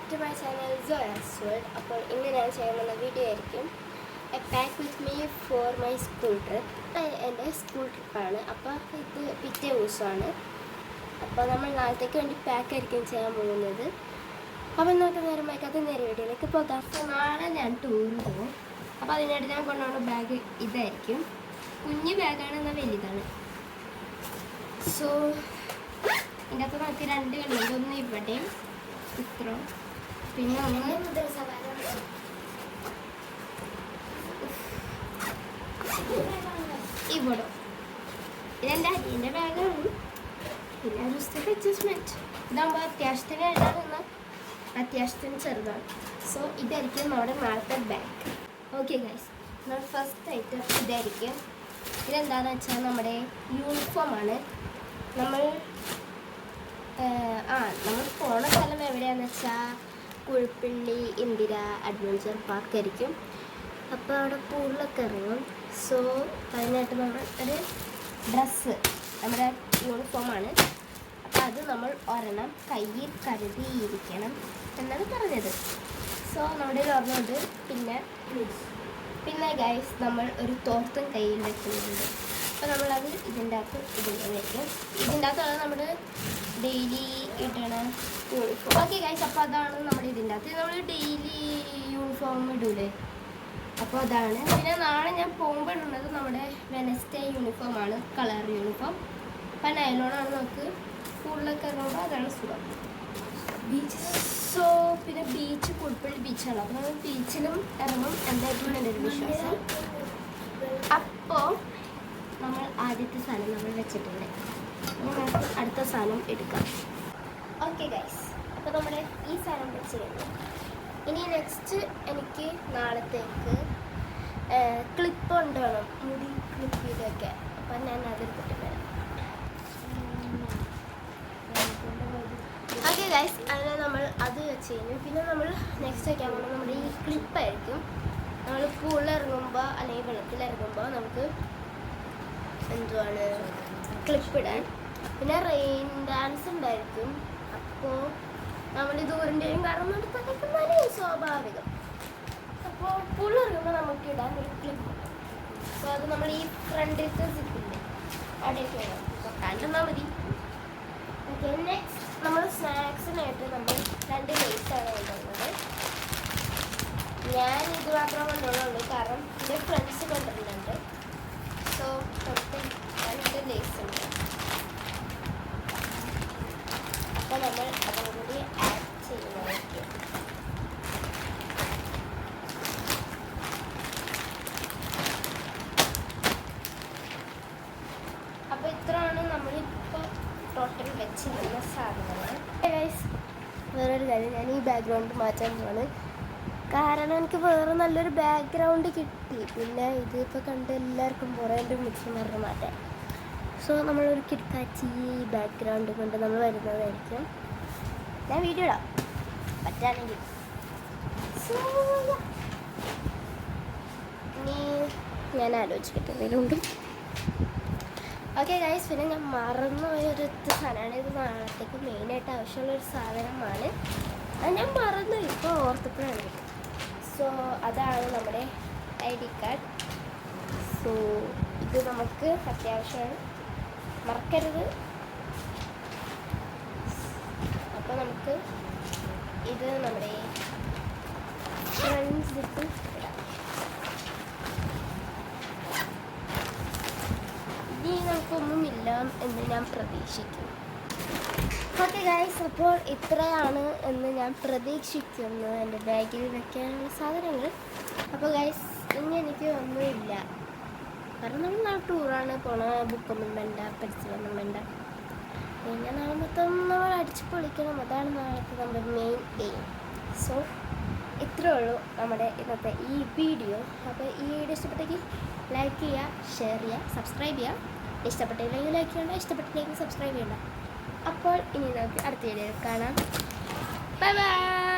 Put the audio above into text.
to my channel Zoya's World. അപ്പോൾ ഇന്ന് ഞാൻ ചെയ്യുന്ന വീഡിയോ ആയിരിക്കും a pack with me for my school trip. എൻ്റെ സ്കൂൾ ട്രിപ്പാണ്. അപ്പോൾ ഇത് പിറ്റേ ദിവസമാണ്. അപ്പോൾ നമ്മൾ നാളത്തേക്ക് വേണ്ടി പാക്ക് ആയിരിക്കും ചെയ്യാൻ പോകുന്നത്. അപ്പോൾ ഇന്നത്തെ നേരം വൈകാതെ നേരെ വീഡിയോയിലേക്ക് പോകാം. അപ്പോൾ നാളെ ഞാൻ ടൂറിന് പോകും. അപ്പോൾ അതിനായിട്ട് ഞാൻ കൊണ്ടുപോകുന്ന ബാഗ് ഇതായിരിക്കും. കുഞ്ഞു ബാഗാണ്, എന്നാൽ വലുതാണ്. സോ ഇതിൻ്റെ അകത്ത് നമുക്ക് രണ്ട് കളിയുണ്ട്. ഒന്ന് ഇവിടെയും ഇത്ര, പിന്നെ ഒന്ന് ഇവിടെ. ഇതെൻ്റെ അരിൻ്റെ ബാഗാണ്. പിന്നെ ജസ്റ്റ് അഡ്ജസ്റ്റ്മെൻറ്റ്. ഇതാകുമ്പോൾ അത്യാവശ്യത്തിന് എഴുതാൻ എന്നാൽ അത്യാവശ്യത്തിന് ചെറുതാണ്. സോ ഇതായിരിക്കും നമ്മുടെ നാളത്തെ ബാഗ്. ഓക്കെ ഗൈസ്, നമ്മുടെ ഫസ്റ്റ് ഐറ്റം ഇതായിരിക്കും. ഇതെന്താണെന്ന് വെച്ചാൽ നമ്മുടെ യൂണിഫോമാണ്. നമ്മൾ പോണ സ്ഥലം എവിടെയാണെന്ന് വെച്ചാൽ കുഴിപ്പള്ളി ഇന്ദിര അഡ്വഞ്ചർ പാർക്ക് ആയിരിക്കും. അപ്പോൾ അവിടെ പൂളിലൊക്കെ ഇറങ്ങും. സോ അതിനായിട്ട് നമ്മൾ ഒരു ഡ്രസ്സ്, നമ്മുടെ യൂണിഫോമാണ്. അപ്പോൾ അത് നമ്മൾ ഒരെണ്ണം കയ്യിൽ കരുതിയിരിക്കണം എന്നാണ് പറഞ്ഞത്. സോ നമ്മുടെ ഓർമ്മയുണ്ട്. പിന്നെ ഗൈസ്, നമ്മൾ ഒരു തോർത്തും കയ്യിൽ വെക്കുന്നുണ്ട്. അപ്പോൾ നമ്മളത് ഇതിൻ്റെ അകത്ത് ഇടുന്നതായിരിക്കും. ഇതിൻ്റെ അകത്താണ് നമ്മൾ ഡെയിലി ഇടണ യൂണിഫോം. ഓക്കെ ഗൈസ്, അപ്പോൾ അതാണ് നമ്മുടെ ഇതിൻ്റെ അകത്ത് നമ്മൾ ഡെയിലി യൂണിഫോം ഇടൂലേ, അപ്പോൾ അതാണ്. പിന്നെ നാളെ ഞാൻ പോകുമ്പോൾ ഇടുന്നത് നമ്മുടെ വെനസ്ഡേ യൂണിഫോമാണ്, കളർ യൂണിഫോം. അപ്പം നൈലോണാണ്. നമുക്ക് സ്കൂളിലൊക്കെ ഇറങ്ങുമ്പോൾ അതാണ് സുഖം. ബീച്ച്. സോ പിന്നെ ബീച്ച് കുഴിപ്പള്ളി ബീച്ചാണ്. അപ്പോൾ നമ്മൾ ബീച്ചിലും ഇറങ്ങും എന്തായിട്ടും എൻ്റെ ഒരു വിശ്വാസം. അപ്പോൾ നമ്മൾ ആദ്യത്തെ സാധനം നമ്മൾ വെച്ചിട്ടുണ്ട്. നമുക്ക് അടുത്ത സാധനം എടുക്കാം. ഓക്കെ ഗൈസ്, അപ്പോൾ നമ്മുടെ ഈ സാധനം വെച്ച് കഴിഞ്ഞു. ഇനി നെക്സ്റ്റ് എനിക്ക് നാളത്തേക്ക് ക്ലിപ്പ് കൊണ്ടുവേണം, മുടി ക്ലിപ്പ് ചെയ്തൊക്കെ. അപ്പം ഞാൻ അതെടുത്തിട്ട് വരാം. ഓക്കെ ഗൈസ്, അതിന് നമ്മൾ അത് വെച്ച് കഴിഞ്ഞു. പിന്നെ നമ്മൾ നെക്സ്റ്റ് വയ്ക്കാൻ പോകുന്നത് നമ്മുടെ ഈ ക്ലിപ്പായിരിക്കും. നമ്മൾ പൂളിൽ ഇറങ്ങുമ്പോൾ അല്ലെങ്കിൽ വെള്ളത്തിലിറങ്ങുമ്പോൾ നമുക്ക് എന്തുവാണ് ക്ലിപ്പ് ഇടാൻ. പിന്നെ റെയിൻ ഡാൻസ് ഉണ്ടായിരിക്കും. അപ്പോൾ നമ്മൾ ദൂരൻ്റെയും കാരണം നടത്താൻ സ്വാഭാവികം. അപ്പോൾ പൂളിൽ ഇറങ്ങുമ്പോൾ നമുക്ക് ഇടാൻ ഒരു ക്ലിപ്പ്. അപ്പോൾ അത് നമ്മൾ ഈ ഫ്രണ്ടിലത്തെ സിപ്പില്ലേ അവിടേക്ക് വേണം തൊട്ടാണ്ടെന്നാൽ മതി. ഓക്കെ, നെക്സ്റ്റ് നമ്മൾ സ്നാക്സിനായിട്ട് നമ്മൾ 2 ലേസാണ് കൊണ്ടുവന്നത്. ഞാൻ ഇത് മാത്രം കൊണ്ടുവന്നുള്ളൂ, കാരണം എൻ്റെ ഫ്രണ്ട്സ് കൊണ്ടുവരുന്നുണ്ട്. സോ നമുക്ക് 2 ലേസ് ഉണ്ട്. അപ്പോൾ നമ്മൾ അതോടുകൂടി ആഡ് ചെയ്യുന്നതായിരിക്കും. അപ്പോൾ ഇത്രയാണ് നമ്മളിപ്പോൾ ടോട്ടൽ വെച്ചിരുന്ന സാധനങ്ങൾ. വേറൊരു കാര്യം, ഞാൻ ഈ ബാക്ക്ഗ്രൗണ്ട് മാറ്റാൻ പോവാണ്. കാരണം എനിക്ക് വേറെ നല്ലൊരു ബാക്ക്ഗ്രൗണ്ട് കിട്ടി. പിന്നെ ഇതിപ്പോൾ കണ്ട് എല്ലാവർക്കും പുറേൻ്റെ മിക്സ് പറഞ്ഞ് മാറ്റാൻ. സോ നമ്മളൊരു കിടക്കാച്ചി ബാക്ക്ഗ്രൗണ്ട് കൊണ്ട് നമ്മൾ വരുന്നതായിരിക്കും. ഞാൻ വീഡിയോ ഇടാം പറ്റാണെങ്കിൽ. സോ ഇനി ഞാൻ ആലോചിക്കട്ടെ എന്തെങ്കിലും ഉണ്ട്. ഓക്കെ ഗൈസ്, പിന്നെ ഞാൻ മറന്നു പോയൊരു സാധനമാണ്. ഇത് നാളത്തേക്ക് മെയിനായിട്ട് ആവശ്യമുള്ളൊരു സാധനമാണ്. അത് ഞാൻ മറന്നു, ഇപ്പോൾ ഓർത്തപ്പോഴാണ് കിട്ടും. സോ അതാണ് നമ്മുടെ ID കാർഡ്. സോ ഇത് നമുക്ക് അത്യാവശ്യമാണ്, മറക്കരുത്. അപ്പോൾ നമുക്ക് ഇത് നമ്മുടെ ഫ്രണ്ട് സിപ്പ് ഇടാം. ഇനി നമുക്കൊന്നുമില്ല എന്ന് ഞാൻ പ്രതീക്ഷിക്കുന്നു. ഓക്കെ ഗൈസ്, അപ്പോൾ ഇത്രയാണ് എന്ന് ഞാൻ പ്രതീക്ഷിക്കുന്നു എൻ്റെ ബാഗിൽ വെക്കാനുള്ള സാധനങ്ങൾ. അപ്പോൾ ഗൈസ്, ഇനി എനിക്ക് ഒന്നുമില്ല, കാരണം നമ്മൾ നാളെ ടൂറാണ് പോണ. ബുക്കൊന്നും വേണ്ട, പെൻസിലൊന്നും വേണ്ട. പിന്നെ നാളെ മൊത്തം നമ്മൾ അടിച്ച് പൊളിക്കണം. അതാണ് നാളത്തെ നമ്മുടെ മെയിൻ എയിം. സോ ഇത്രയേ ഉള്ളൂ നമ്മുടെ ഇന്നത്തെ ഈ വീഡിയോ. അപ്പോൾ ഈ വീഡിയോ ഇഷ്ടപ്പെട്ടെങ്കിൽ ലൈക്ക് ചെയ്യുക, ഷെയർ ചെയ്യുക, സബ്സ്ക്രൈബ് ചെയ്യുക. ഇഷ്ടപ്പെട്ടില്ലെങ്കിൽ ലൈക്ക് ചെയ്യണ്ട, ഇഷ്ടപ്പെട്ടില്ലെങ്കിൽ സബ്സ്ക്രൈബ് ചെയ്യണ്ട. അപ്പോൾ ഇനി നമുക്ക് അടുത്ത വീഡിയോയിൽ കാണാം. Bye bye.